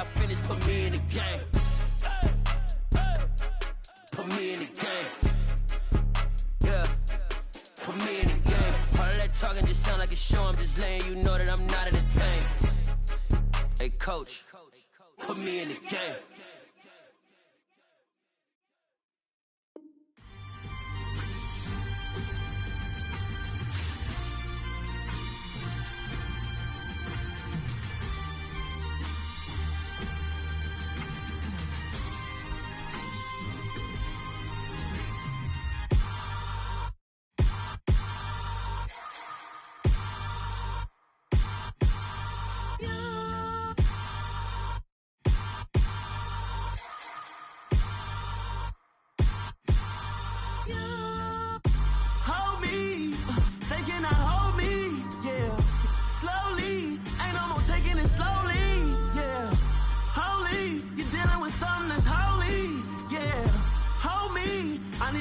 I finish, put me in the game. Put me in the game. Yeah. Put me in the game. All that talking just sound like a show. I'm just letting you know that I'm not entertained. Hey, coach, put me in the game.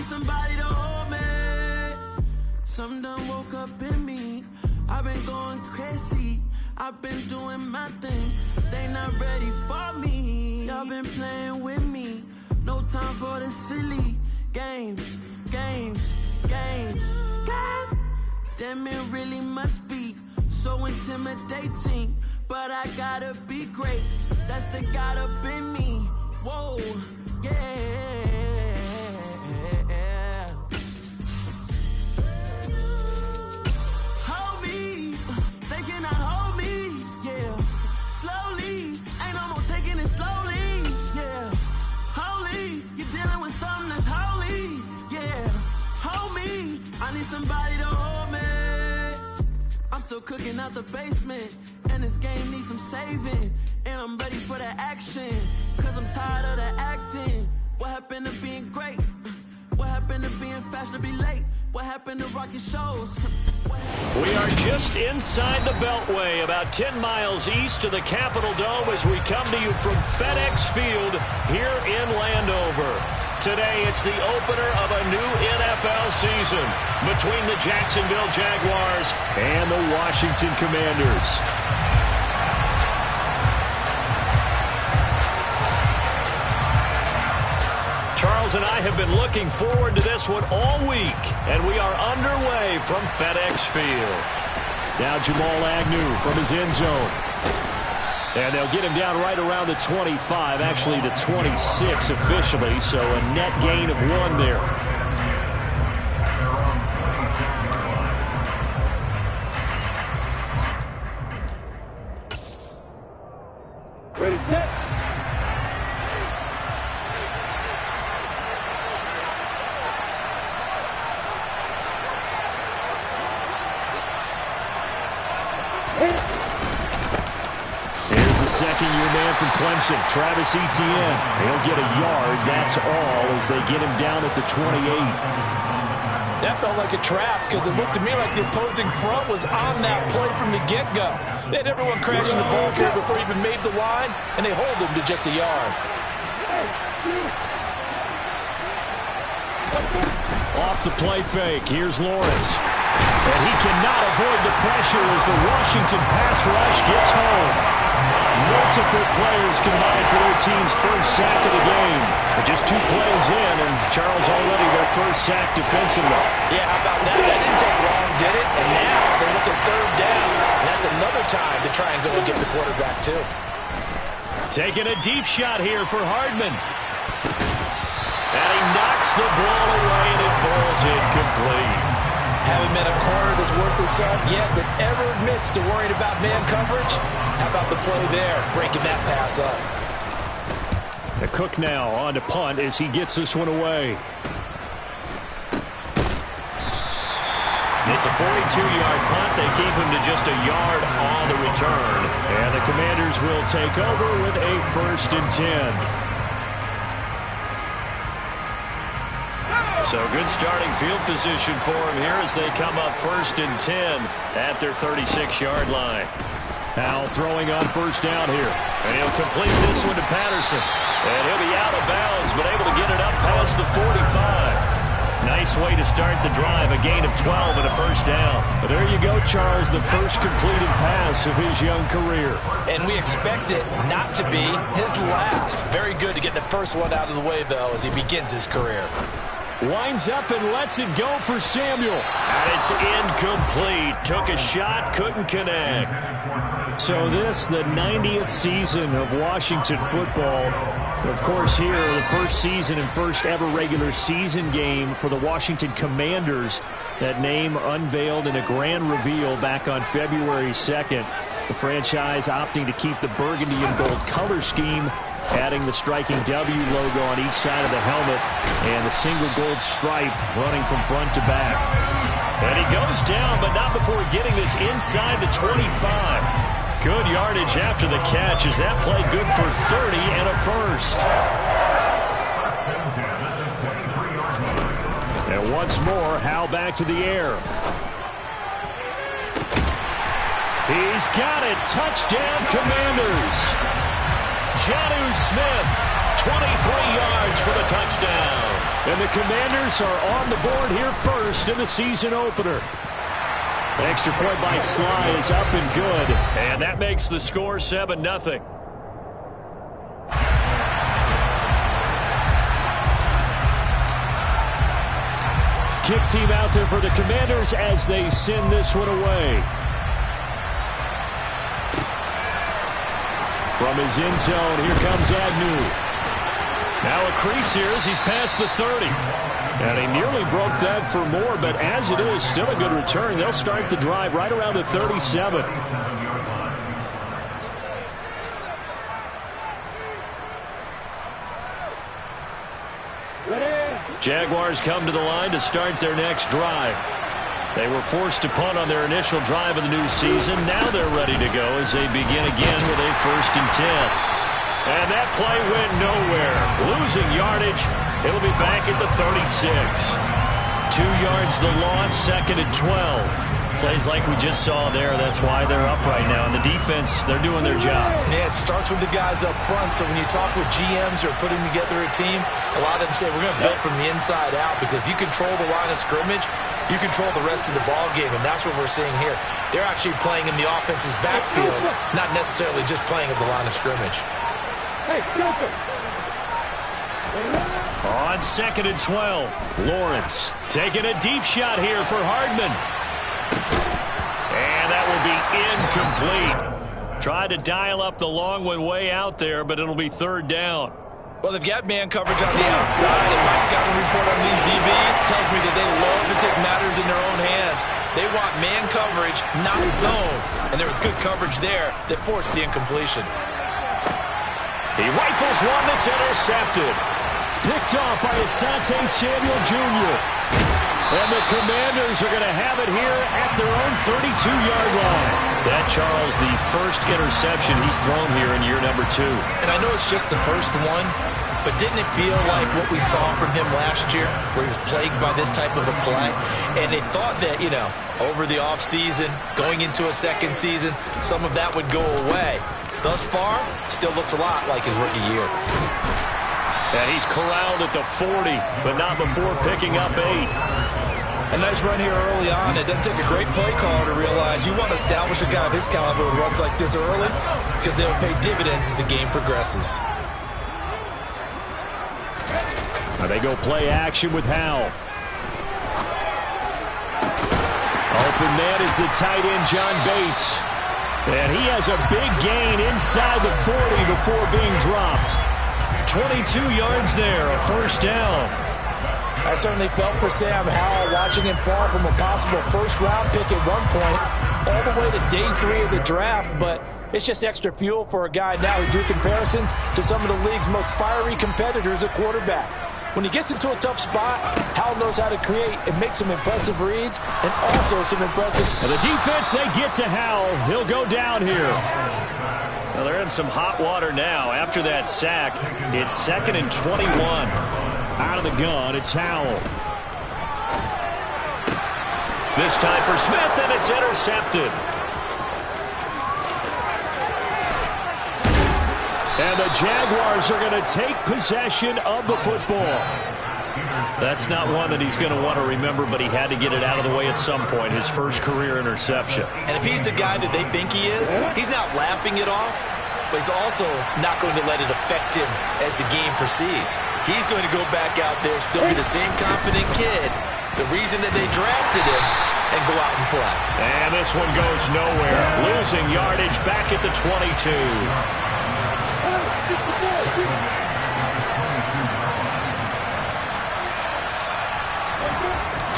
Somebody to hold me. Something done woke up in me. I've been going crazy. I've been doing my thing. They not ready for me. Y'all been playing with me. No time for the silly games. God damn, it really must be so intimidating. But I gotta be great. That's the God up in me. Whoa, yeah. Somebody to hold me. I'm still cooking out the basement, and this game needs some saving. And I'm ready for the action, cause I'm tired of the acting. What happened to being great? What happened to being fashionably late? What happened to rocking shows? We are just inside the Beltway, about 10 miles east of the Capitol Dome as we come to you from FedEx Field here in Landover. Today, it's the opener of a new NFL season between the Jacksonville Jaguars and the Washington Commanders. Charles and I have been looking forward to this one all week, and we are underway from FedEx Field. Now Jamal Agnew from his end zone. And they'll get him down right around the 25, actually the 26 officially, so a net gain of 1 there. Ready, set. Second-year man from Clemson, Travis Etienne. He'll get a yard, that's all, as they get him down at the 28. That felt like a trap because it looked to me like the opposing front was on that play from the get-go. They had everyone crashing the ball carrier before he even made the line, and they hold him to just a yard. Off the play fake, here's Lawrence. And he cannot avoid the pressure as the Washington pass rush gets home. Multiple players combined for their team's first sack of the game. But just 2 plays in, and Charles already their first sack defensively. Yeah, how about that? That didn't take long, did it? And now they're looking 3rd down. And that's another time to try and go and get the quarterback, too. Taking a deep shot here for Hardman. And he knocks the ball away, and it falls incomplete. Haven't met a corner that's worth the salt yet that ever admits to worrying about man coverage. How about the play there, breaking that pass up? The Cook now on to punt as he gets this one away. It's a 42-yard punt. They keep him to just a yard on the return. And the Commanders will take over with a 1st and 10. So good starting field position for him here as they come up 1st and 10 at their 36-yard line. Now throwing on 1st down here. And he'll complete this one to Patterson. And he'll be out of bounds, but able to get it up past the 45. Nice way to start the drive. A gain of 12 and a first down. Well, there you go, Charles, the first completed pass of his young career. And we expect it not to be his last. Very good to get the first one out of the way, though, as he begins his career. Winds up and lets it go for Samuel. And it's incomplete. Took a shot, couldn't connect. So this, the 90th season of Washington football. Of course, here, the first season and first ever regular season game for the Washington Commanders. That name unveiled in a grand reveal back on February 2nd. The franchise opting to keep the burgundy and gold color scheme, adding the striking W logo on each side of the helmet and the single gold stripe running from front to back. And he goes down, but not before getting this inside the 25. Good yardage after the catch. Is that play good for 30 and a first? And once more, Howell back to the air. He's got it. Touchdown, Commanders. Jonnu Smith, 23 yards for the touchdown. And the Commanders are on the board here first in the season opener. An extra point by Sly is up and good. And that makes the score 7-0. Kick team out there for the Commanders as they send this one away. From his end zone, here comes Agnew. Now a crease here as he's past the 30. And he nearly broke that for more, but as it is, still a good return. They'll start the drive right around the 37. Jaguars come to the line to start their next drive. They were forced to punt on their initial drive of the new season. Now they're ready to go as they begin again with a 1st and 10. And that play went nowhere. Losing yardage. It'll be back at the 36. 2 yards the loss, 2nd and 12. Plays like we just saw there. That's why they're up right now. And the defense, they're doing their job. Yeah, it starts with the guys up front. So when you talk with GMs who are putting together a team, a lot of them say we're going to build from the inside out, because if you control the line of scrimmage, you control the rest of the ball game, and that's what we're seeing here. They're actually playing in the offense's backfield, not necessarily just playing at the line of scrimmage. Hey, Joker. On 2nd and 12, Lawrence taking a deep shot here for Hardman. And that will be incomplete. Tried to dial up the long one way out there, but it'll be 3rd down. Well, they've got man coverage on the outside, and my scouting report on these DBs tells me that they love to take matters in their own hands. They want man coverage, not zone. And there was good coverage there that forced the incompletion. He rifles one that's intercepted. Picked off by Asante Samuel Jr. And the Commanders are going to have it here at their own 32-yard line. That, Charles, the first interception he's thrown here in year number 2. And I know it's just the first one, but didn't it feel like what we saw from him last year, where he was plagued by this type of a play? And they thought that, over the offseason, going into a second season, some of that would go away. Thus far, still looks a lot like his rookie year. And he's corralled at the 40, but not before picking up 8. A nice run here early on. It doesn't take a great play caller to realize you want to establish a guy of his caliber with runs like this early, because they'll pay dividends as the game progresses. Now they go play action with Howell. Open man is the tight end, John Bates. And he has a big gain inside the 40 before being dropped. 22 yards there, a 1st down. I certainly felt for Sam Howell watching him fall from a possible first-round pick at one point all the way to day 3 of the draft, but it's just extra fuel for a guy now who drew comparisons to some of the league's most fiery competitors at quarterback. When he gets into a tough spot, Howell knows how to create and make some impressive reads and also some impressive... And the defense, they get to Howell. He'll go down here. Well, they're in some hot water now. After that sack, it's 2nd and 21. Out of the gun, it's Howell. This time for Smith, and it's intercepted. And the Jaguars are going to take possession of the football. That's not one that he's going to want to remember, but he had to get it out of the way at some point, his first career interception. And if he's the guy that they think he is, he's not laughing it off, but he's also not going to let it affect him as the game proceeds. He's going to go back out there, still be the same confident kid, the reason that they drafted him, and go out and play. And this one goes nowhere. Losing yardage back at the 22.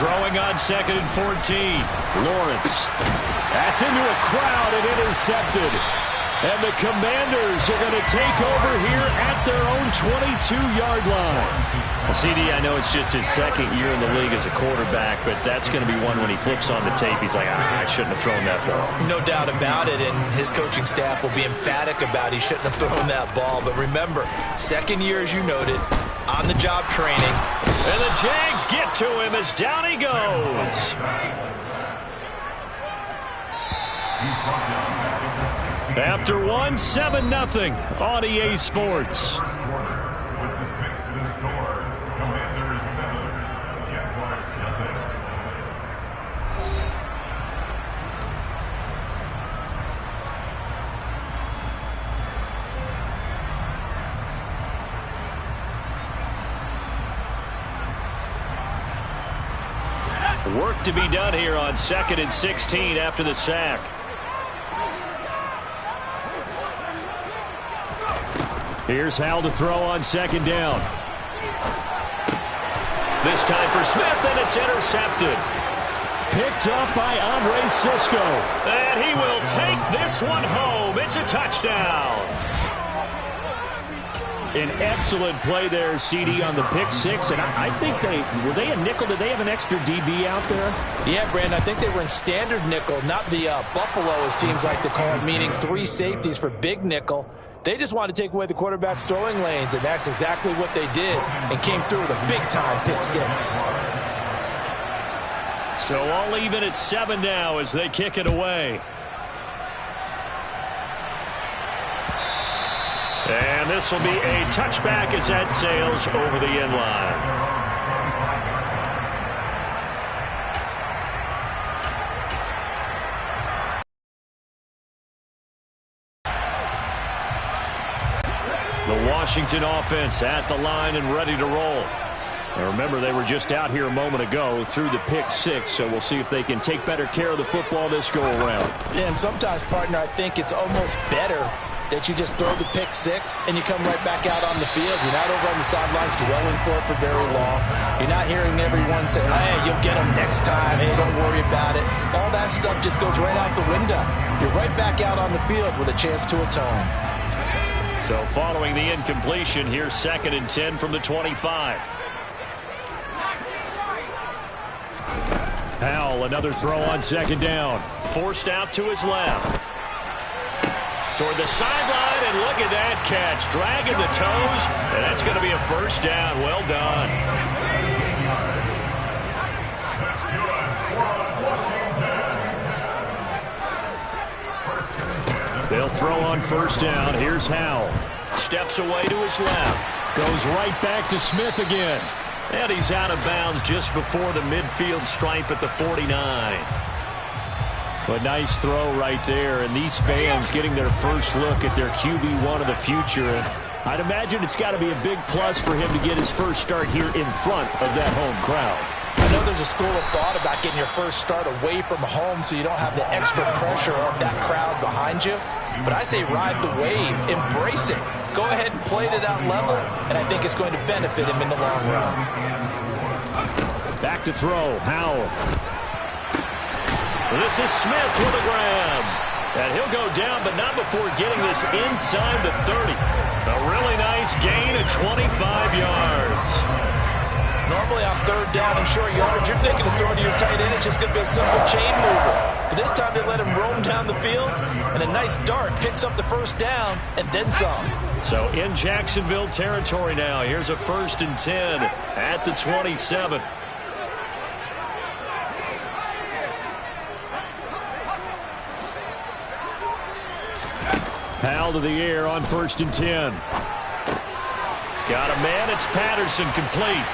Throwing on 2nd and 14. Lawrence. That's into a crowd and intercepted. And the Commanders are going to take over here at their own 22-yard line. Well, CD, I know it's just his second year in the league as a quarterback, but that's going to be one when he flips on the tape, he's like, I shouldn't have thrown that ball. No doubt about it, and his coaching staff will be emphatic about he shouldn't have thrown that ball. But remember, second year, as you noted, on-the-job training. And the Jags get to him as down he goes. After one, 7-0 on EA Sports. Work to be done here on 2nd and 16 after the sack. Here's Howell to throw on 2nd down. This time for Smith, and it's intercepted. Picked up by Andre Cisco. And he will take this one home. It's a touchdown. An excellent play there, CD, on the pick six. And I think were they a nickel? Did they have an extra DB out there? Yeah, Brandon, I think they were in standard nickel, not the Buffalo, as teams like to call it, meaning 3 safeties for big nickel. They just wanted to take away the quarterback's throwing lanes, and that's exactly what they did, and came through with a big-time pick six. So all even at 7 now as they kick it away. And this will be a touchback as that sails over the end line. The Washington offense at the line and ready to roll. And remember, they were just out here a moment ago through the pick six, so we'll see if they can take better care of the football this go-around. Yeah, and sometimes, partner, I think it's almost better that you just throw the pick six and you come right back out on the field. You're not over on the sidelines dwelling for it for very long. You're not hearing everyone say, hey, you'll get them next time. Hey, don't worry about it. All that stuff just goes right out the window. You're right back out on the field with a chance to atone. So following the incompletion, here's 2nd and 10 from the 25. Howell, another throw on 2nd down. Forced out to his left. Toward the sideline, and look at that catch. Dragging the toes, and that's going to be a first down. Well done. They'll throw on 1st down. Here's Howell. Steps away to his left. Goes right back to Smith again. And he's out of bounds just before the midfield stripe at the 49. A nice throw right there, and these fans getting their first look at their QB1 of the future. And I'd imagine it's got to be a big plus for him to get his first start here in front of that home crowd. I know there's a school of thought about getting your first start away from home so you don't have the extra pressure of that crowd behind you. But I say ride the wave, embrace it. Go ahead and play to that level, and I think it's going to benefit him in the long run. Back to throw, Howell. This is Smith with a grab. And he'll go down, but not before getting this inside the 30. A really nice gain of 25 yards. Normally on 3rd down and short yardage, you're thinking of throwing to your tight end. It's just going to be a simple chain mover. But this time they let him roam down the field, and a nice dart picks up the 1st down and then some. So in Jacksonville territory now. Here's a 1st and 10 at the 27. Howell to the air on 1st and 10. Got a man. It's Patterson complete.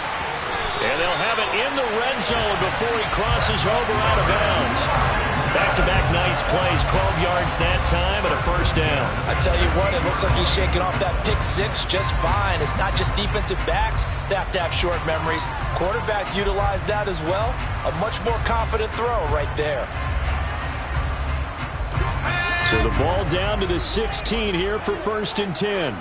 And they'll have it in the red zone before he crosses over out of bounds. Back-to-back nice plays, 12 yards that time and a first down. I tell you what, it looks like he's shaking off that pick six just fine. It's not just defensive backs that have to have short memories. Quarterbacks utilize that as well. A much more confident throw right there. So the ball down to the 16 here for 1st and 10.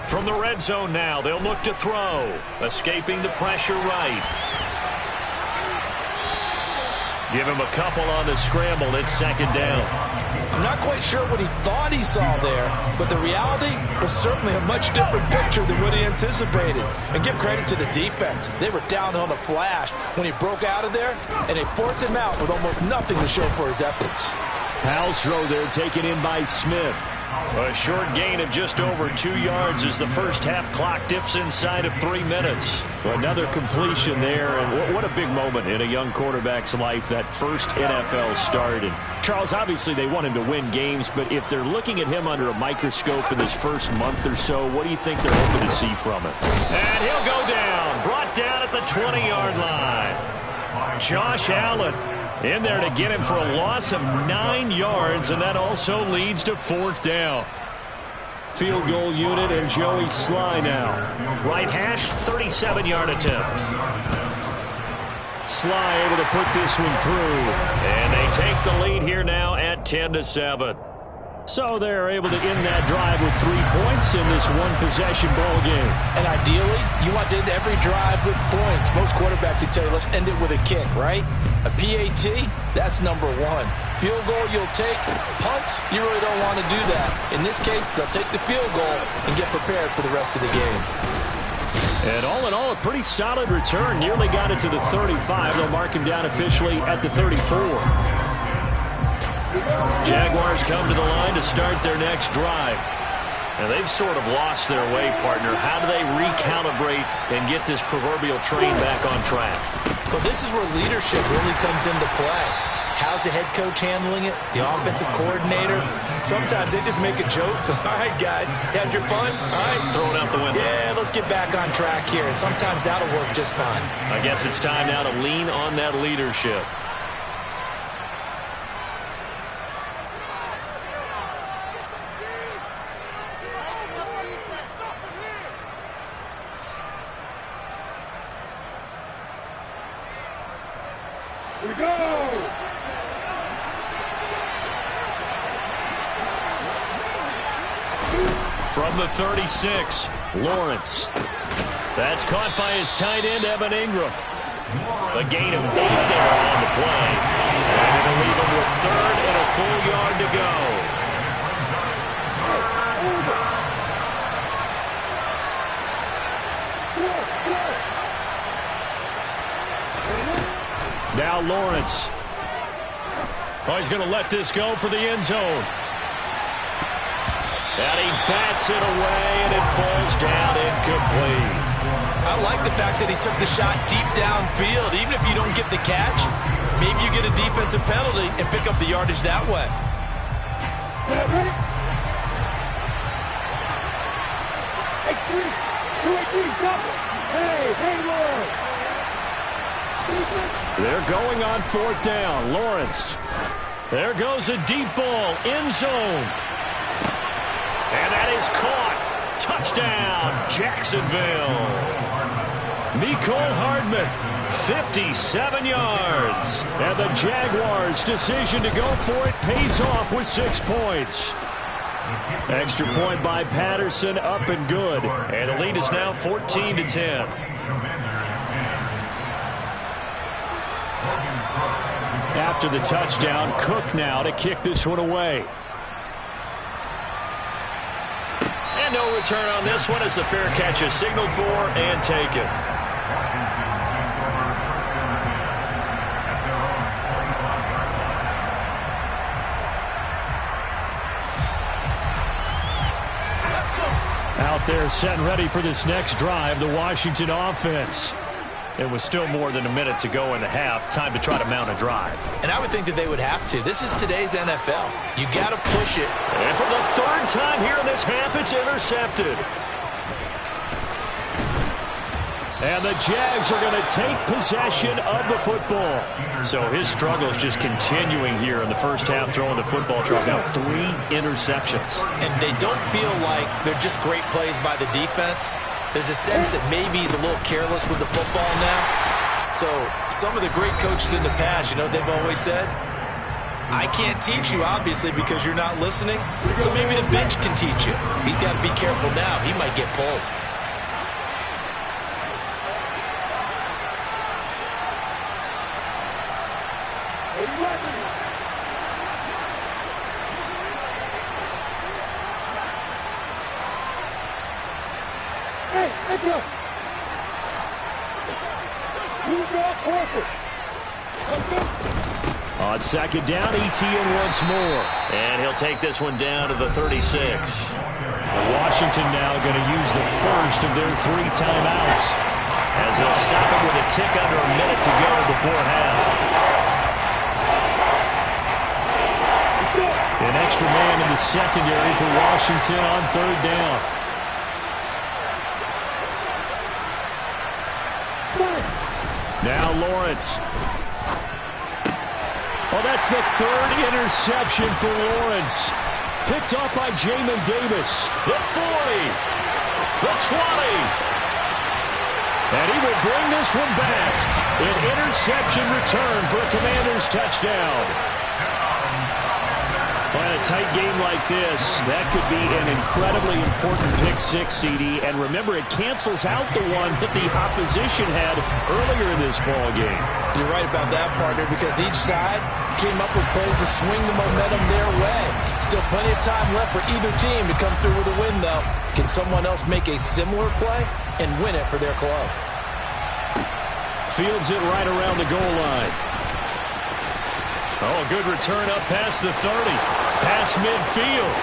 From the red zone now, they'll look to throw. Escaping the pressure right. Give him a couple on the scramble. It's 2nd down. I'm not quite sure what he thought he saw there, but the reality was certainly a much different picture than what he anticipated. And give credit to the defense. They were down on the flash when he broke out of there, and they forced him out with almost nothing to show for his efforts. Powell's throw there taken in by Smith. A short gain of just over 2 yards as the first half clock dips inside of 3 minutes. Another completion there, and what a big moment in a young quarterback's life, that first NFL start. And Charles, obviously they want him to win games, but if they're looking at him under a microscope in this first month or so, what do you think they're hoping to see from it? And he'll go down, brought down at the 20-yard line. Josh Allen in there to get him for a loss of 9 yards, and that also leads to 4th down. Field goal unit and Joey Sly now. Right hash, 37-yard attempt. Sly able to put this one through. And they take the lead here now at 10-7. So they're able to end that drive with 3 points in this one-possession ball game. And ideally, you want to end every drive with points. Most quarterbacks would tell you, let's end it with a kick, right? A PAT, that's number one. Field goal you'll take. Punts, you really don't want to do that. In this case, they'll take the field goal and get prepared for the rest of the game. And all in all, a pretty solid return. Nearly got it to the 35. They'll mark him down officially at the 34. Jaguars come to the line to start their next drive. And they've sort of lost their way, partner. How do they recalibrate and get this proverbial train back on track? Well, this is where leadership really comes into play. How's the head coach handling it? The offensive coordinator? Sometimes they just make a joke. All right, guys, had your fun? All right. Throw it out the window. Yeah, let's get back on track here. And sometimes that'll work just fine. I guess it's time now to lean on that leadership. Here we go! From the 36, Lawrence. That's caught by his tight end, Evan Ingram. A gain of 8 there on the play. And it'll leave him with 3rd and a full yard to go. Now Lawrence. Oh, he's going to let this go for the end zone. And he bats it away, and it falls down incomplete. I like the fact that he took the shot deep downfield. Even if you don't get the catch, maybe you get a defensive penalty and pick up the yardage that way. They're going on 4th down. Lawrence. There goes a deep ball, end zone. And that is caught. Touchdown, Jacksonville. Mecole Hardman, 57 yards. And the Jaguars' decision to go for it pays off with 6 points. Extra point by Patterson, up and good. And the lead is now 14-10. After the touchdown, Cook now to kick this one away. And no return on this one as the fair catch is signaled for and taken. Out there set and ready for this next drive, the Washington offense. It was still more than a minute to go in the half. Time to try to mount a drive. And I would think that they would have to. This is today's NFL. You got to push it. And for the third time here in this half, it's intercepted. And the Jags are going to take possession of the football. So his struggle is just continuing here in the first half, throwing the football. He's now 3 interceptions. And they don't feel like they're just great plays by the defense. There's a sense that maybe he's a little careless with the football now. So some of the great coaches in the past, you know what they've always said? I can't teach you, obviously, because you're not listening. So maybe the bench can teach you. He's got to be careful now. He might get pulled. On second down, ETN once more. And he'll take this one down to the 36. Washington now going to use the first of their 3 timeouts, as they'll stop it with a tick under a minute to go before half. An extra man in the secondary for Washington on third down. Now Lawrence. Oh, that's the 3rd interception for Lawrence. Picked up by Jamin Davis. The 40. The 20. And he will bring this one back. An interception return for a Commanders touchdown. Well, in a tight game like this, that could be an incredibly important pick six, CD. And remember, it cancels out the one that the opposition had earlier in this ball game. You're right about that, partner, because each side came up with plays to swing the momentum their way. Still plenty of time left for either team to come through with a win, though. Can someone else make a similar play and win it for their club? Fields it right around the goal line. Oh, good return up past the 30. Past midfield.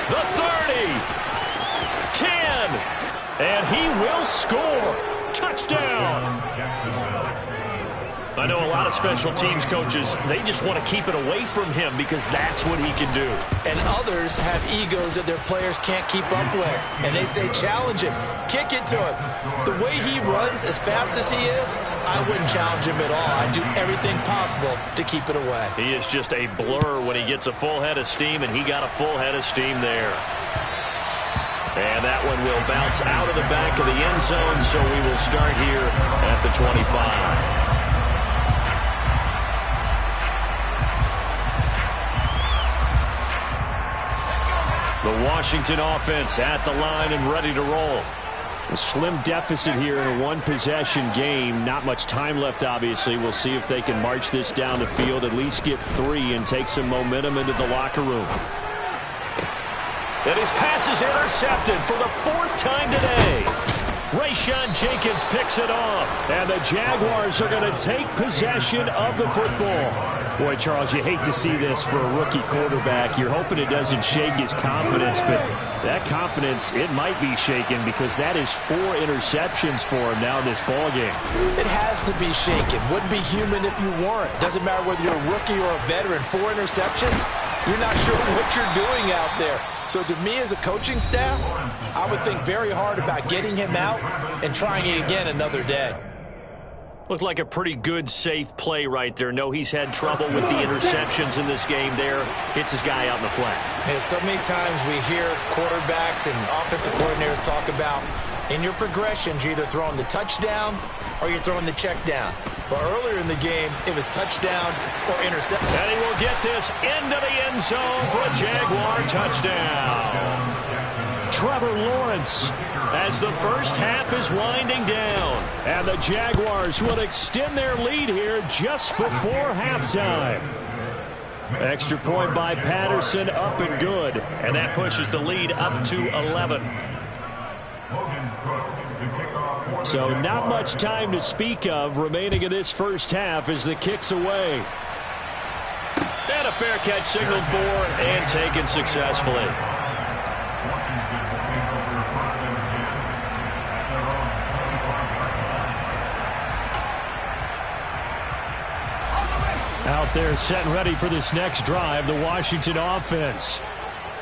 The 30. 10. And he will score. Touchdown. I know a lot of special teams coaches, they just want to keep it away from him because that's what he can do. And others have egos that their players can't keep up with. And they say, challenge him. Kick it to him. The way he runs as fast as he is, I wouldn't challenge him at all. I'd do everything possible to keep it away. He is just a blur when he gets a full head of steam, and he got a full head of steam there. And that one will bounce out of the back of the end zone, so we will start here at the 25. The Washington offense at the line and ready to roll. A slim deficit here in a one-possession game. Not much time left, obviously. We'll see if they can march this down the field, at least get 3, and take some momentum into the locker room. And his pass is intercepted for the 4th time today. Rayshawn Jenkins picks it off. And the Jaguars are going to take possession of the football. Boy, Charles, you hate to see this for a rookie quarterback. You're hoping it doesn't shake his confidence, but that confidence, it might be shaken because that is 4 interceptions for him now in this ballgame. It has to be shaken. Wouldn't be human if you weren't. Doesn't matter whether you're a rookie or a veteran. 4 interceptions, you're not sure what you're doing out there. So to me as a coaching staff, I would think very hard about getting him out and trying it again another day. Looked like a pretty good, safe play right there. No, he's had trouble with the interceptions in this game there. Hits his guy out in the flat. And so many times we hear quarterbacks and offensive coordinators talk about in your progressions, you're either throwing the touchdown or you're throwing the check down. But earlier in the game, it was touchdown or interception. And he will get this into the end zone for a Jaguar touchdown. Trevor Lawrence as the first half is winding down. And the Jaguars will extend their lead here just before halftime. Extra point by Patterson, up and good. And that pushes the lead up to 11. So not much time to speak of remaining in this first half as the kick's away. And a fair catch signaled for and taken successfully. Out there set and ready for this next drive, the Washington offense.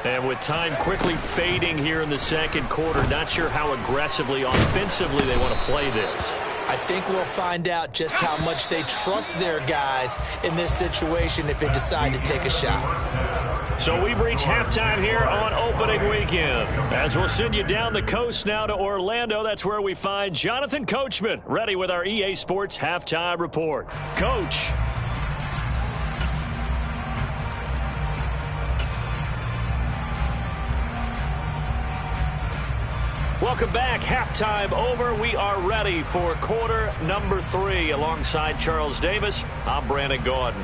And with time quickly fading here in the second quarter, not sure how aggressively, offensively they want to play this. I think we'll find out just how much they trust their guys in this situation if they decide to take a shot. So we've reached halftime here on opening weekend. As we'll send you down the coast now to Orlando, that's where we find Jonathan Coachman, ready with our EA Sports Halftime Report. Coach. Welcome back. Halftime over. We are ready for quarter number 3. Alongside Charles Davis, I'm Brandon Gaudin.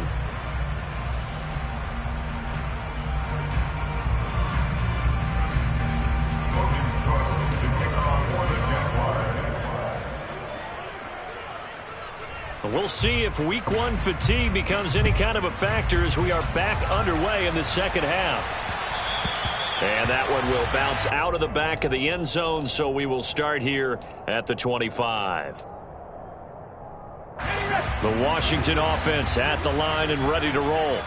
We'll see if week 1 fatigue becomes any kind of a factor as we are back underway in the second half. And that one will bounce out of the back of the end zone, so we will start here at the 25. The Washington offense at the line and ready to roll.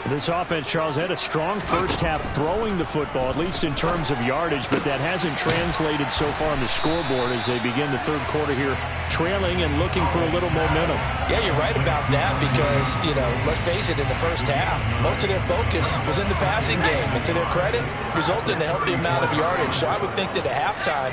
This offense, Charles, had a strong first half throwing the football, at least in terms of yardage, but that hasn't translated so far on the scoreboard as they begin the third quarter here, trailing and looking for a little momentum. Yeah, you're right about that because, let's face it, in the first half, most of their focus was in the passing game. And to their credit, resulted in a healthy amount of yardage. So I would think that at halftime,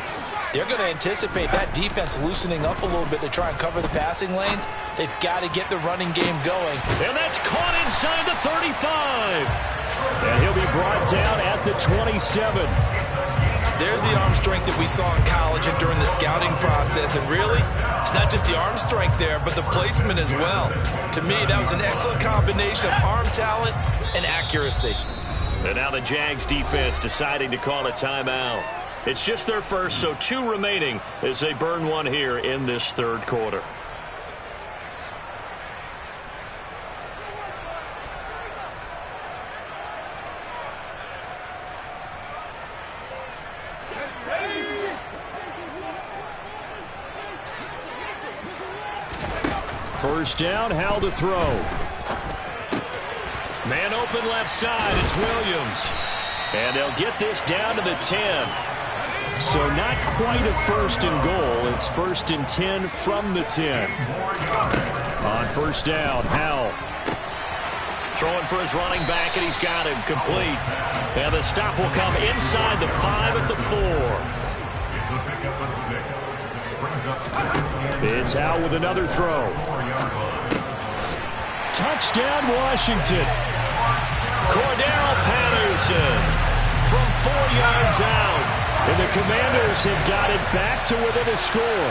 they're going to anticipate that defense loosening up a little bit to try and cover the passing lanes. They've got to get the running game going. And that's caught inside the 35. And he'll be brought down at the 27. There's the arm strength that we saw in college and during the scouting process. And really, it's not just the arm strength there, but the placement as well. To me, that was an excellent combination of arm talent and accuracy. And now the Jags defense deciding to call a timeout. It's just their first, so 2 remaining as they burn one here in this third quarter. First down, Howell to throw. Man open left side, it's Williams. And they'll get this down to the 10. So not quite a first and goal. It's first and 10 from the 10. On first down, Howell. Throwing for his running back, and he's got him complete. And the stop will come inside the 5 at the 4. It's Howell with another throw. Touchdown, Washington. Cordell Patterson from 4 yards out. And the Commanders have got it back to within a score.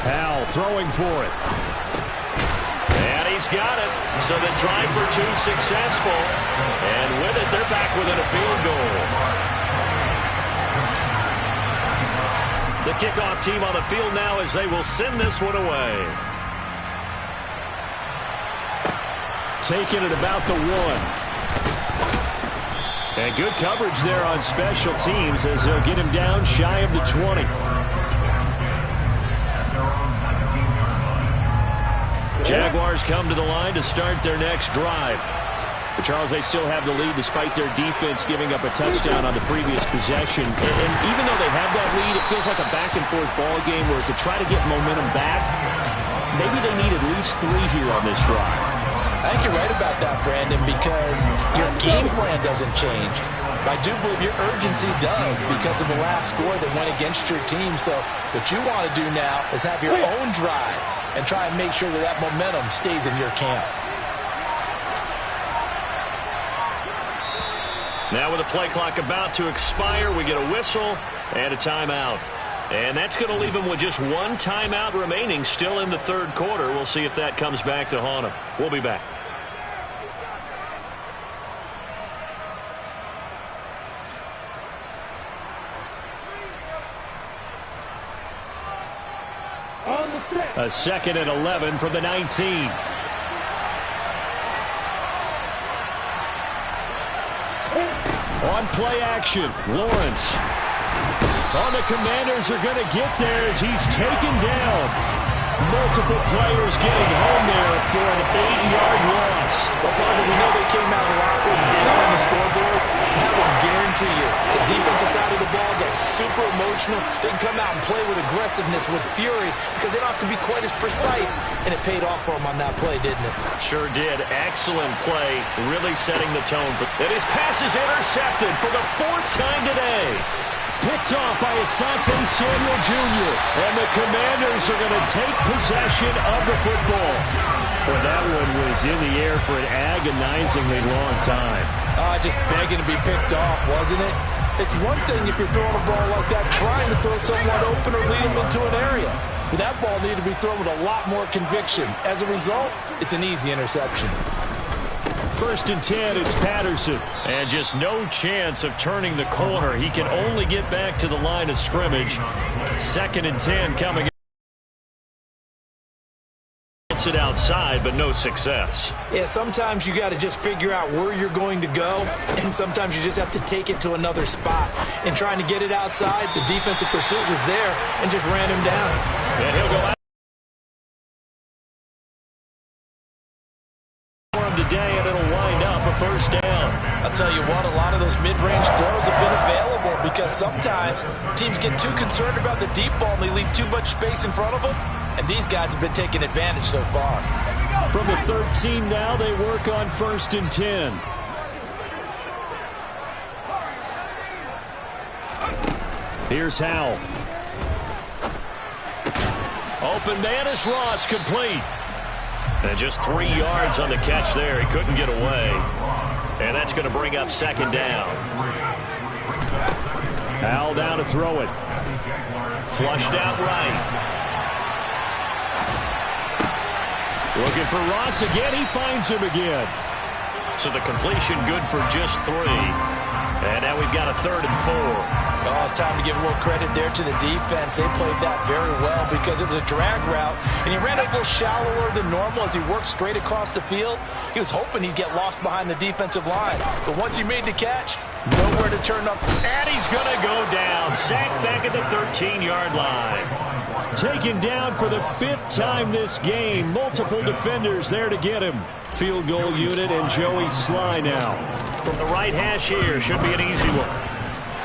Howell throwing for it. And he's got it. So the drive for 2 successful. And with it, they're back within a field goal. The kickoff team on the field now as they will send this one away. Taking it about the 1. And good coverage there on special teams as they'll get him down shy of the 20. Jaguars come to the line to start their next drive. But Charles, they still have the lead despite their defense giving up a touchdown on the previous possession. And even though they have that lead, it feels like a back-and-forth ball game where to try to get momentum back, maybe they need at least 3 here on this drive. I think you're right about that, Brandon, because your game plan doesn't change. But I do believe your urgency does because of the last score that went against your team. So what you want to do now is have your own drive and try and make sure that that momentum stays in your camp. Now with the play clock about to expire, we get a whistle and a timeout. And that's going to leave them with just 1 timeout remaining still in the third quarter. We'll see if that comes back to haunt them. We'll be back. A 2nd and 11 from the 19. On play action, Lawrence. Oh, the Commanders are going to get there as he's taken down. Multiple players getting home there for an 8-yard loss. Well, partner, we know they came out of the locker room down on the scoreboard. That will guarantee you the defensive side of the ball gets super emotional. They can come out and play with aggressiveness, with fury, because they don't have to be quite as precise. And it paid off for them on that play, didn't it? Sure did. Excellent play, really setting the tone. And his pass is intercepted for the 4th time today. Picked off by Asante Samuel Jr. And the Commanders are going to take possession of the football. Well, that one was in the air for an agonizingly long time. Just begging to be picked off, wasn't it? It's one thing if you're throwing a ball like that, trying to throw someone open or lead them into an area. But that ball needed to be thrown with a lot more conviction. As a result, it's an easy interception. 1st and 10, it's Patterson. And just no chance of turning the corner. He can only get back to the line of scrimmage. 2nd and 10 coming. Gets it outside, but no success. Yeah, sometimes you got to just figure out where you're going to go, and sometimes you just have to take it to another spot. And trying to get it outside, the defensive pursuit was there and just ran him down. And he'll go out. Today, and it'll wind up a 1st down. I'll tell you what, a lot of those mid-range throws have been available because sometimes teams get too concerned about the deep ball and they leave too much space in front of them, and these guys have been taking advantage so far. From the 13 now, they work on 1st and 10. Here's Howell. Open man is Ross, complete. And just 3 yards on the catch there. He couldn't get away. And that's going to bring up 2nd down. Howell down to throw it. Flushed out right. Looking for Ross again. He finds him again. So the completion good for just 3. And now we've got a 3rd and 4. Oh, it's time to give a little credit there to the defense. They played that very well because it was a drag route, and he ran a little shallower than normal as he worked straight across the field. He was hoping he'd get lost behind the defensive line, but once he made the catch, nowhere to turn up. And he's going to go down. Sacked back at the 13-yard line. Taken down for the 5th time this game. Multiple defenders there to get him. Field goal unit and Joey Sly now. From the right hash here, should be an easy one.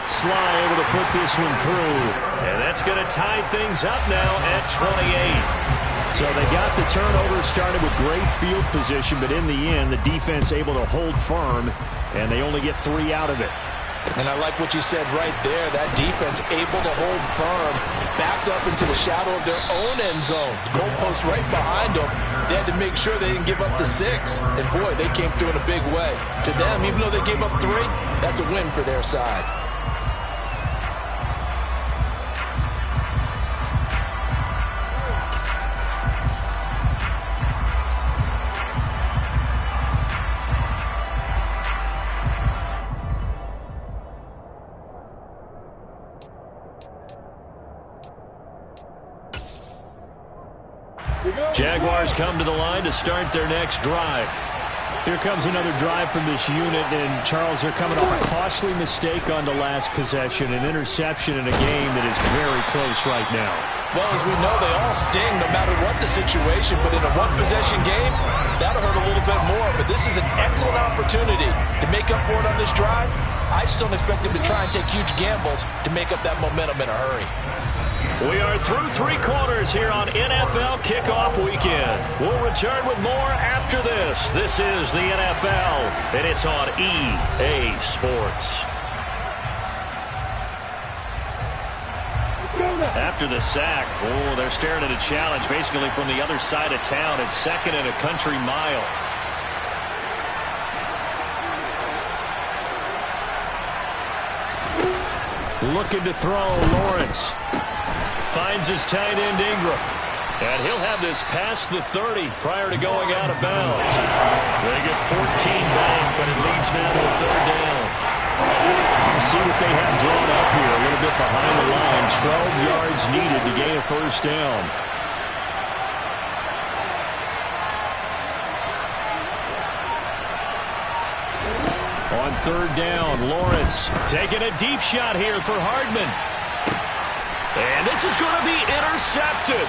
Sly able to put this one through. And that's going to tie things up now at 28. So they got the turnover started with great field position, but in the end, the defense able to hold firm, and they only get 3 out of it. And I like what you said right there. That defense able to hold firm, backed up into the shadow of their own end zone. The goalpost right behind them. They had to make sure they didn't give up the 6. And, boy, they came through in a big way. To them, even though they gave up 3, that's a win for their side. Jaguars come to the line to start their next drive. Here comes another drive from this unit, and Charles, they're coming off a costly mistake on the last possession, an interception in a game that is very close right now. Well, as we know, they all sting no matter what the situation, but in a one-possession game, that'll hurt a little bit more. But this is an excellent opportunity to make up for it on this drive. I just don't expect them to try and take huge gambles to make up that momentum in a hurry. We are through 3 quarters here on NFL Kickoff Weekend. We'll return with more after this. This is the NFL, and it's on EA Sports. After the sack, they're staring at a challenge basically from the other side of town. It's 2nd and a country mile. Looking to throw, Lawrence. Finds his tight end, Ingram. And he'll have this past the 30 prior to going out of bounds. They get 14 back, but it leads now to a 3rd down. We'll see what they have drawn up here. A little bit behind the line. 12 yards needed to gain a 1st down. On third down. Lawrence taking a deep shot here for Hardman. And this is going to be intercepted.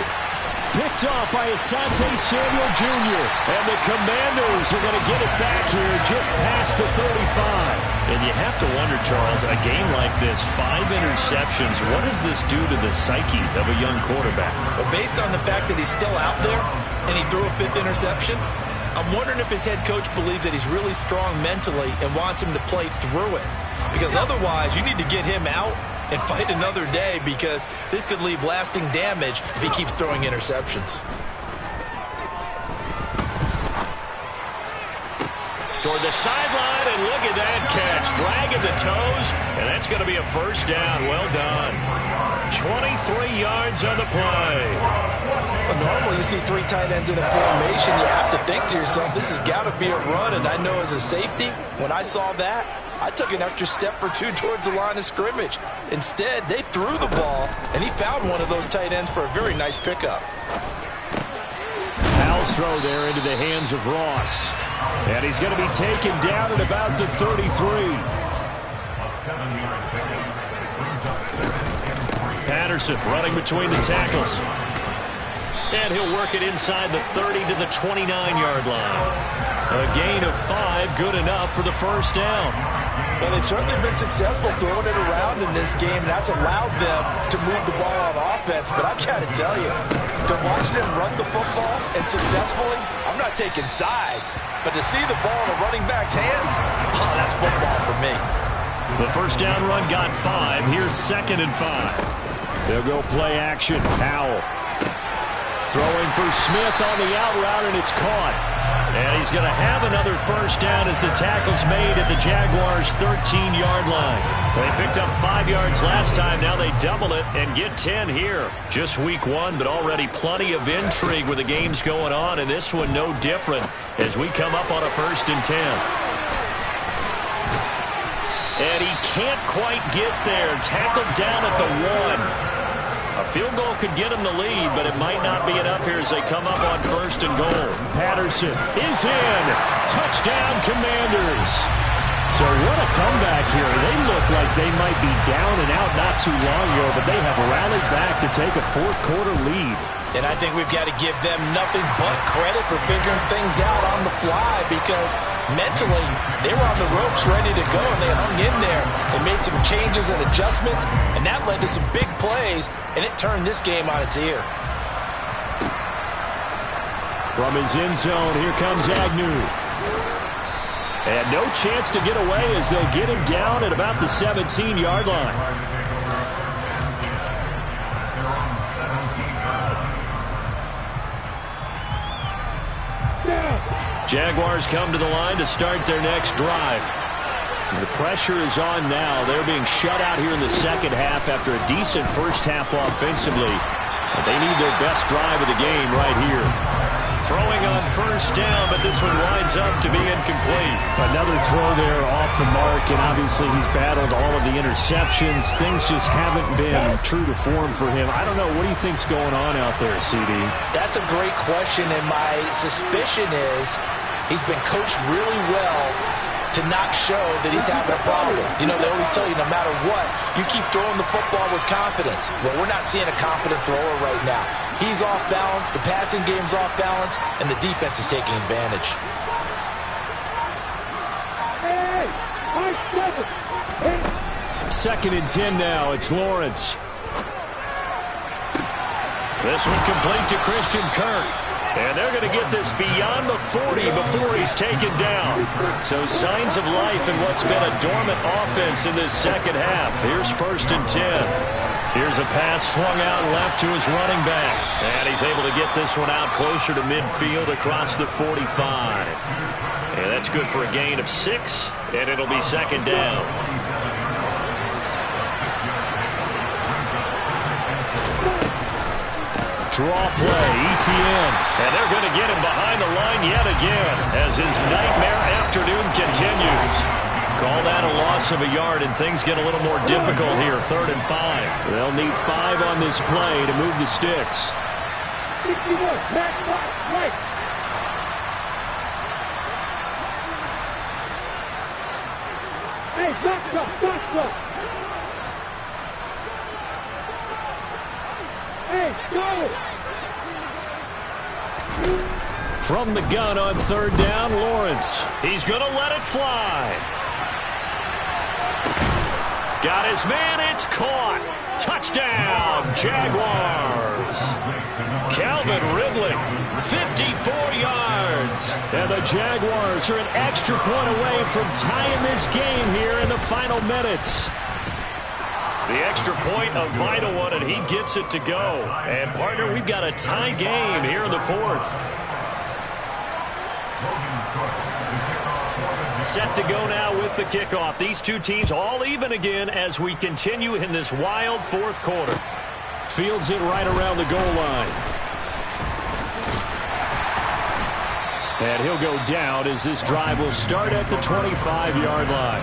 Picked off by Asante Samuel Jr. And the Commanders are going to get it back here just past the 35. And you have to wonder, Charles, a game like this, 5 interceptions, what does this do to the psyche of a young quarterback? Well, based on the fact that he's still out there and he threw a 5th interception, I'm wondering if his head coach believes that he's really strong mentally and wants him to play through it. Because otherwise, you need to get him out and fight another day, because this could leave lasting damage if he keeps throwing interceptions. Toward the sideline, and look at that catch. Dragging the toes, and that's going to be a first down. Well done. 23 yards on the play. Well, normally you see 3 tight ends in a formation. You have to think to yourself, this has got to be a run. And I know as a safety, when I saw that, I took an extra step or 2 towards the line of scrimmage. Instead, they threw the ball, and he found one of those tight ends for a very nice pickup. Powell's throw there into the hands of Ross. And he's going to be taken down at about the 33. Patterson running between the tackles. And he'll work it inside the 30 to the 29-yard line. A gain of 5, good enough for the first down. Well, they've certainly been successful throwing it around in this game, and that's allowed them to move the ball on offense. But I've got to tell you, to watch them run the football and successfully, I'm not taking sides, but to see the ball in a running back's hands, oh, that's football for me. The first down run got 5. Here's 2nd and 5. They'll go play action. Powell throwing for Smith on the out route, and it's caught. And he's going to have another first down as the tackle's made at the Jaguars' 13-yard line. They picked up 5 yards last time. Now they double it and get 10 here. Just week 1, but already plenty of intrigue with the games going on, and this one no different as we come up on a 1st and 10. And he can't quite get there. Tackled down at the 1. A field goal could get him the lead, but it might not be enough here as they come up on 1st and goal. Patterson is in. Touchdown, Commanders. So what a comeback here. They look like they might be down and out not too long ago, but they have rallied back to take a 4th quarter lead. And I think we've got to give them nothing but credit for figuring things out on the fly, because mentally they were on the ropes ready to go, and they hung in there and made some changes and adjustments, and that led to some big plays, and it turned this game on its ear. From his end zone, here comes Agnew. And no chance to get away as they'll get him down at about the 17-yard line. Jaguars come to the line to start their next drive. The pressure is on now. They're being shut out here in the second half after a decent first half offensively. But they need their best drive of the game right here. Throwing on first down, but this one winds up to be incomplete. Another throw there off the mark, and obviously he's battled all of the interceptions. Things just haven't been true to form for him. I don't know. What do you think's going on out there, CD? That's a great question, and my suspicion is he's been coached really well to not show that he's having a problem. You know, they always tell you no matter what, you keep throwing the football with confidence. Well, we're not seeing a confident thrower right now. He's off balance, the passing game's off balance, and the defense is taking advantage. Second and 10 now. It's Lawrence. This one complete to Christian Kirk. And they're going to get this beyond the 40 before he's taken down. So signs of life in what's been a dormant offense in this second half. Here's 1st and 10. Here's a pass swung out left to his running back. And he's able to get this one out closer to midfield across the 45. And that's good for a gain of 6, and it'll be 2nd down. Draw play, ETN. And they're going to get him behind the line yet again as his nightmare afternoon continues. Call that a loss of a yard, and things get a little more difficult here. 3rd and 5. They'll need 5 on this play to move the sticks. 61, back, right. Hey, back up. Hey, go! From the gun on third down, Lawrence. He's going to let it fly. Got his man, it's caught. Touchdown, Jaguars. Calvin Ridley, 54 yards. And the Jaguars are an extra point away from tying this game here in the final minutes. The extra point, a vital one, and he gets it to go. And, partner, we've got a tie game here in the fourth. Set to go now with the kickoff. These two teams all even again as we continue in this wild fourth quarter. Fields it right around the goal line. And he'll go down as this drive will start at the 25-yard line.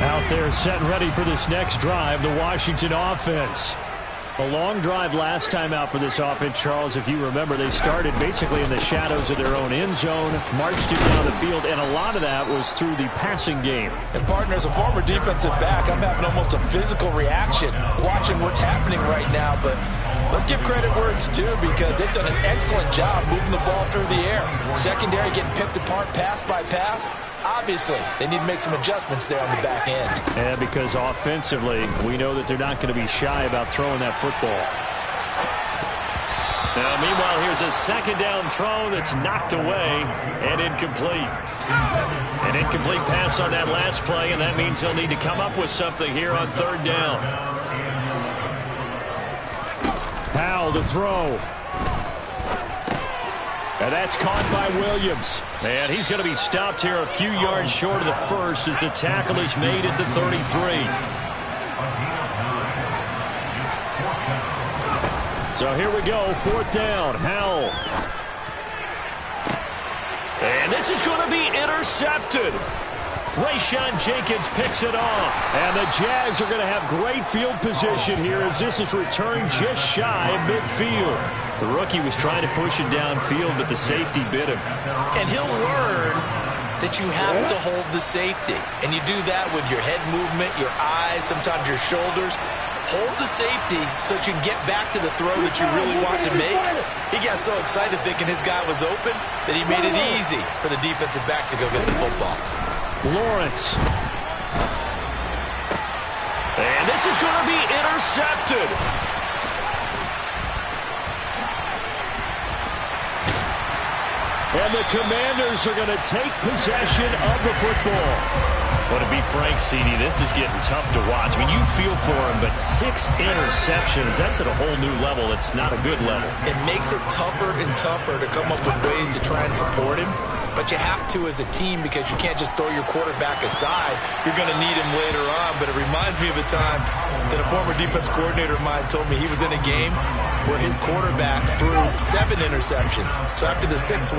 Out there set and ready for this next drive, the Washington offense. A long drive last time out for this offense, Charles. If you remember, they started basically in the shadows of their own end zone, marched it down the field, and a lot of that was through the passing game. And, partner, as a former defensive back, I'm having almost a physical reaction watching what's happening right now. But let's give credit where it's due because they've done an excellent job moving the ball through the air. Secondary getting picked apart pass by pass. Obviously, they need to make some adjustments there on the back end. And because offensively, we know that they're not going to be shy about throwing that football. Now, meanwhile, here's a second down throw that's knocked away and incomplete. An incomplete pass on that last play, and that means they'll need to come up with something here on third down. Powell to throw. And that's caught by Williams. And he's going to be stopped here a few yards short of the first as the tackle is made at the 33. So here we go, fourth down, Howell. And this is going to be intercepted. Rayshawn Jenkins picks it off. And the Jags are going to have great field position here as this is returned just shy of midfield. The rookie was trying to push it downfield, but the safety bit him. And he'll learn that you have to hold the safety. And you do that with your head movement, your eyes, sometimes your shoulders. Hold the safety so that you can get back to the throw that you really want to make. He got so excited thinking his guy was open that he made it easy for the defensive back to go get the football. Lawrence. And this is going to be intercepted. And the Commanders are going to take possession of the football. Well, to be frank, CD, this is getting tough to watch. I mean, you feel for him, but 6 interceptions, that's at a whole new level. It's not a good level. It makes it tougher and tougher to come up with ways to try and support him. But you have to as a team because you can't just throw your quarterback aside. You're going to need him later on. But it reminds me of a time that a former defense coordinator of mine told me he was in a game where his quarterback threw 7 interceptions. So after the 6th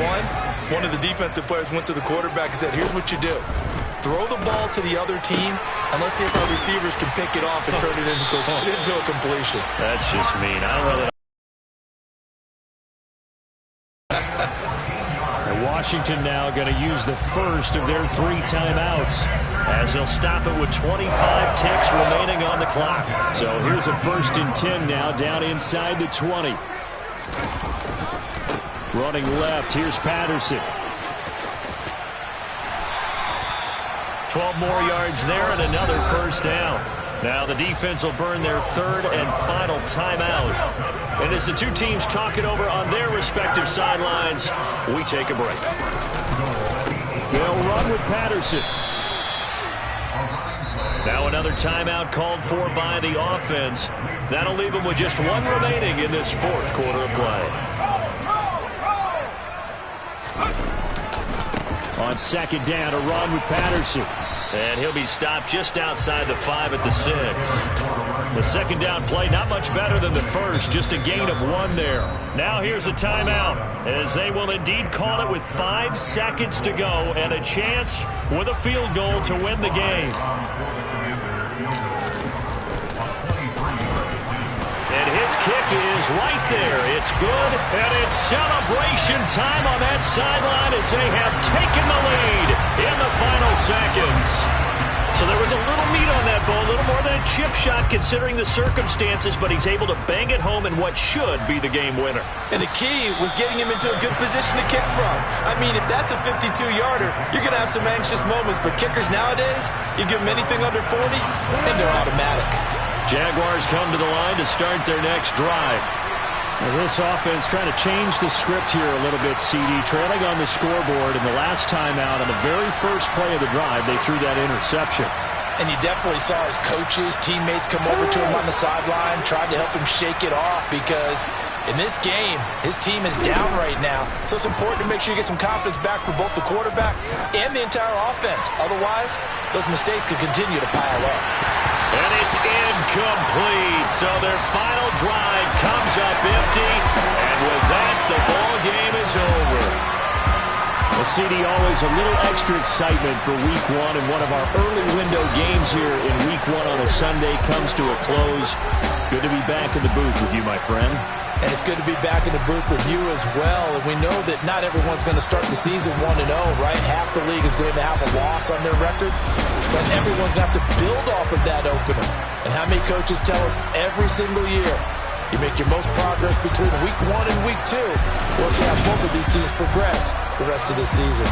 one of the defensive players went to the quarterback and said, here's what you do. Throw the ball to the other team, and let's see if our receivers can pick it off and turn it into a completion. That's just mean. I don't really know. Washington now going to use the first of their 3 timeouts as they'll stop it with 25 ticks remaining on the clock. So here's a 1st and 10 now down inside the 20. Running left, here's Patterson. 12 more yards there and another 1st down. Now the defense will burn their 3rd and final timeout. And as the two teams talk it over on their respective sidelines, we take a break. They'll run with Patterson. Now another timeout called for by the offense. That'll leave them with just 1 remaining in this 4th quarter of play. On 2nd down, a run with Patterson. And he'll be stopped just outside the 5 at the 6. The 2nd down play, not much better than the first, just a gain of 1 there. Now here's a timeout, as they will indeed call it with 5 seconds to go and a chance with a field goal to win the game. right there. It's good, and it's celebration time on that sideline as they have taken the lead in the final seconds. So there was a little meat on that ball, a little more than a chip shot considering the circumstances, but he's able to bang it home in what should be the game winner. And the key was getting him into a good position to kick from. I mean, if that's a 52-yarder, you're going to have some anxious moments, but kickers nowadays, you give them anything under 40, and they're automatic. Jaguars come to the line to start their next drive. Now this offense trying to change the script here a little bit, CD. Trailing on the scoreboard, and the last time out on the very first play of the drive, they threw that interception. And you definitely saw his coaches, teammates come over to him on the sideline, tried to help him shake it off because in this game, his team is down right now. So it's important to make sure you get some confidence back for both the quarterback and the entire offense. Otherwise, those mistakes could continue to pile up. And it's incomplete. So their final drive comes up empty. And with that, the ball game is over. Well, CD, always a little extra excitement for Week 1, and one of our early window games here in Week 1 on a Sunday comes to a close. Good to be back in the booth with you, my friend. And it's good to be back in the booth with you as well. And we know that not everyone's going to start the season 1-0, right? Half the league is going to have a loss on their record. But everyone's going to have to build off of that opener. And how many coaches tell us every single year, you make your most progress between Week 1 and Week 2. We'll see how both of these teams progress the rest of this season.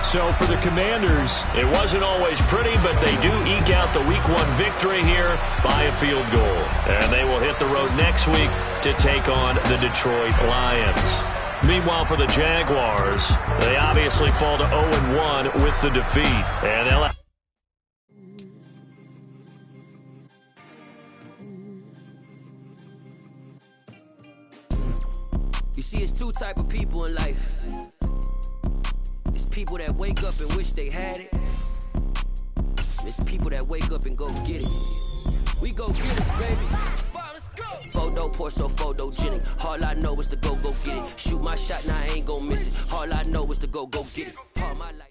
So for the Commanders, it wasn't always pretty, but they do eke out the Week 1 victory here by a field goal. And they will hit the road next week to take on the Detroit Lions. Meanwhile, for the Jaguars, they obviously fall to 0-1 with the defeat. And they'll... You see, it's two type of people in life. It's people that wake up and wish they had it. And it's people that wake up and go get it. We go get it, baby. Photo, Porso, photogenic. All I know is to go get it. Shoot my shot, now I ain't gon' miss it. All I know is to go get it. All my life.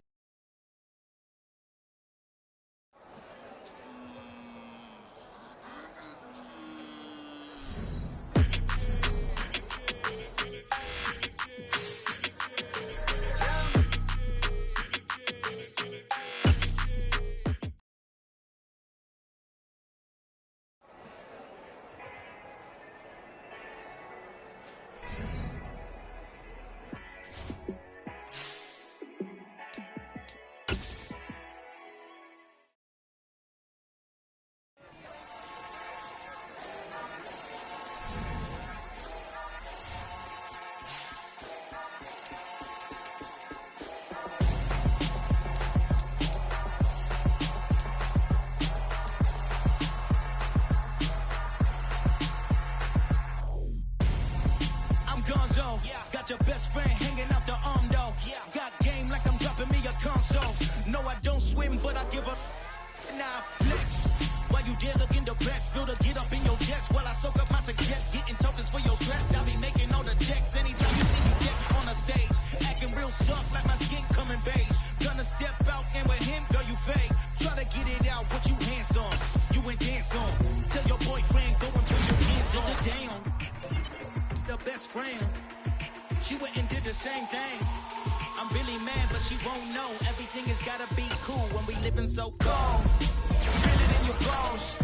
Got your best friend hanging out the arm though. Got game like I'm dropping me a console. No, I don't swim, but I give a nah flex. While you there looking depressed, feel the get up in your chest while I soak up my success, getting tokens for your stress. I'll be making all the checks anytime you see me step on a stage, acting real soft like my skin coming beige. Gonna step out and with him, girl, you fake. Try to get it out, but you hands on, you ain't dance on. Tell your boyfriend go and put your hands on the down. The best friend. She went and did the same thing. I'm really mad, but she won't know. Everything has gotta be cool when we living so cold. Feel it in your bones.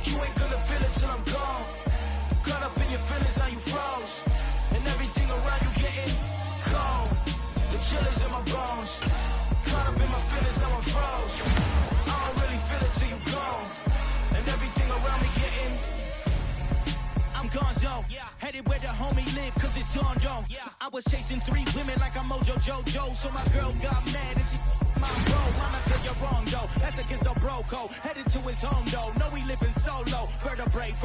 You ain't gonna feel it till I'm gone. Caught up in your feelings, now you froze. And everything around you getting cold. The chill is in my bones. Caught up in my feelings, now I'm froze. I don't really feel it till you gone. And everything around me getting I'm gonzo, headed where the homie live, cause it's on though. I was chasing 3 women like I'm Mojo Jojo, so my girl got mad and she my bro. Mama, tell you wrong though, that's against a bro code. Headed to his home though, no we living solo. Vertebrae,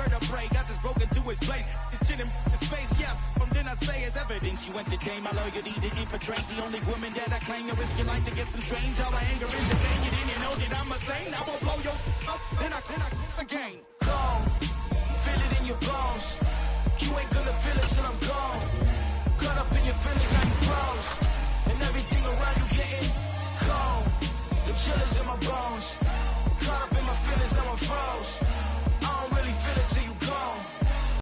got this broken to his place. It's shit in his face, from then I say it's evidence. You entertain my loyalty to infiltrate. The only woman that I claim to risk your life to get some strange. All my anger is a pain, you didn't know that I'm a saint. I will blow your up, then I again. Go. Feel it in your bones. You ain't gonna feel it till I'm gone.